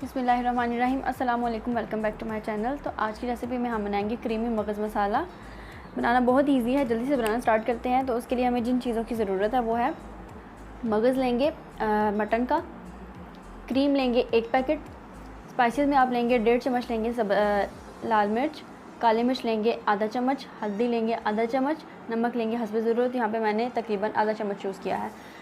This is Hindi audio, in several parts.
बिस्मिल्लाहिर्रहमानिर्रहीम। अस्सलाम वालेकुम, welcome back to my channel. तो आज की रेसिपी में हम बनाएंगे क्रीमी मगज़ मसाला। बनाना बहुत इजी है, जल्दी से बनाना स्टार्ट करते हैं। तो उसके लिए हमें जिन चीज़ों की ज़रूरत है वो है मगज़ लेंगे मटन का, क्रीम लेंगे 1 पैकेट, स्पाइसेस में आप लेंगे 1.5 चम्मच लेंगे लाल मिर्च, काली मिर्च लेंगे आधा चम्मच, हल्दी लेंगे आधा चम्मच, नमक लेंगे हस्ब ज़रूरत। यहाँ पे मैंने तकरीबन आधा चम्मच यूज़ किया है।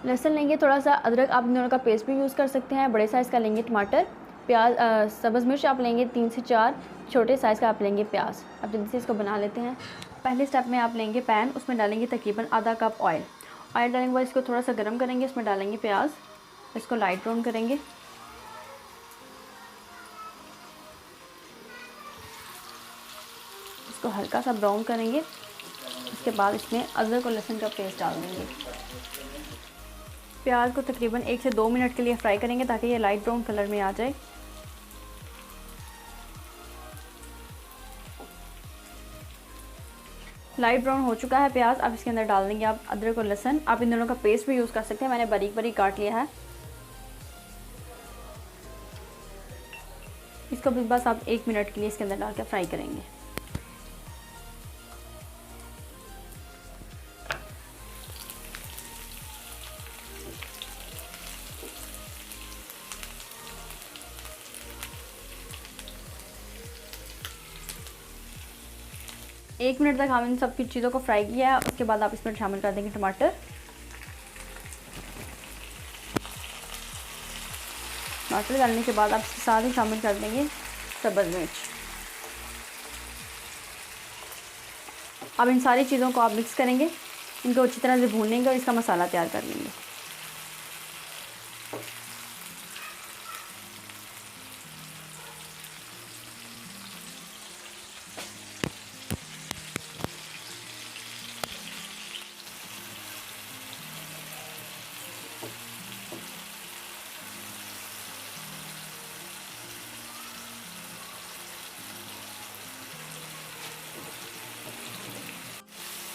लहसुन लेंगे थोड़ा सा, अदरक आप इन दोनों का पेस्ट भी यूज़ कर सकते हैं। बड़े साइज़ का लेंगे टमाटर, प्याज, सब्ज़ मिर्च आप लेंगे 3 से 4, छोटे साइज़ का आप लेंगे प्याज। अब जल्दी से इसको बना लेते हैं। पहले स्टेप में आप लेंगे पैन, उसमें डालेंगे तकरीबन आधा कप ऑयल। ऑयल डालने के बाद इसको थोड़ा सा गर्म करेंगे, उसमें डालेंगे प्याज, इसको लाइट ब्राउन करेंगे। इसको हल्का सा ब्राउन करेंगे। उसके बाद इसमें अदरक और लहसुन का पेस्ट डाल देंगे। प्याज को तकरीबन 1 से 2 मिनट के लिए फ्राई करेंगे ताकि ये लाइट ब्राउन कलर में आ जाए। लाइट ब्राउन हो चुका है प्याज। अब इसके अंदर डाल देंगे आप अदरक और लहसुन। आप इन दोनों का पेस्ट भी यूज़ कर सकते हैं, मैंने बारीक बारीक काट लिया है। इसको भी बस आप 1 मिनट के लिए इसके अंदर डाल के फ्राई करेंगे। एक मिनट तक हम इन सब की चीज़ों को फ्राई किया है। उसके बाद आप इसमें शामिल कर देंगे टमाटर। टमाटर डालने के बाद आप इसके साथ ही शामिल कर देंगे सब्ज़ मिर्च। अब इन सारी चीज़ों को आप मिक्स करेंगे, इनको अच्छी तरह से भून लेंगे और इसका मसाला तैयार कर लेंगे।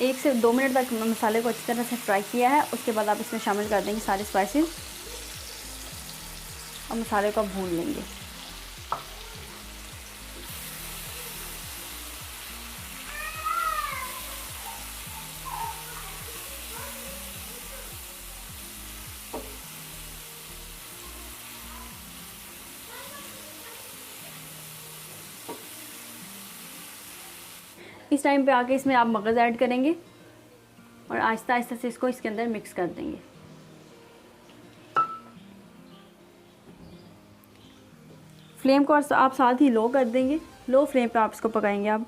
एक से 2 मिनट तक मसाले को अच्छी तरह से फ्राई किया है। उसके बाद आप इसमें शामिल कर देंगे सारे स्पाइसेस और मसाले को भून लेंगे। इस टाइम पे आके इसमें आप मगज़ ऐड करेंगे और आहिस्ता आहिस्ता से इसको इसके अंदर मिक्स कर देंगे। फ्लेम को आप साथ ही लो कर देंगे। लो फ्लेम पे आप इसको पकाएंगे। आप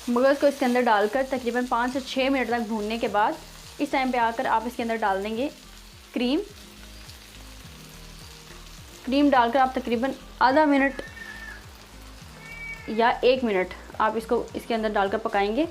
मगज़ को इसके अंदर डालकर तकरीबन 5 से 6 मिनट तक भूनने के बाद इस टाइम पे आकर आप इसके अंदर डाल देंगे क्रीम। क्रीम डालकर आप तकरीबन आधा मिनट या 1 मिनट आप इसको इसके अंदर डालकर पकाएंगे।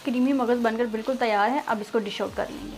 क्रीमी मगज़ बनकर बिल्कुल तैयार है। अब इसको डिश आउट कर लेंगे।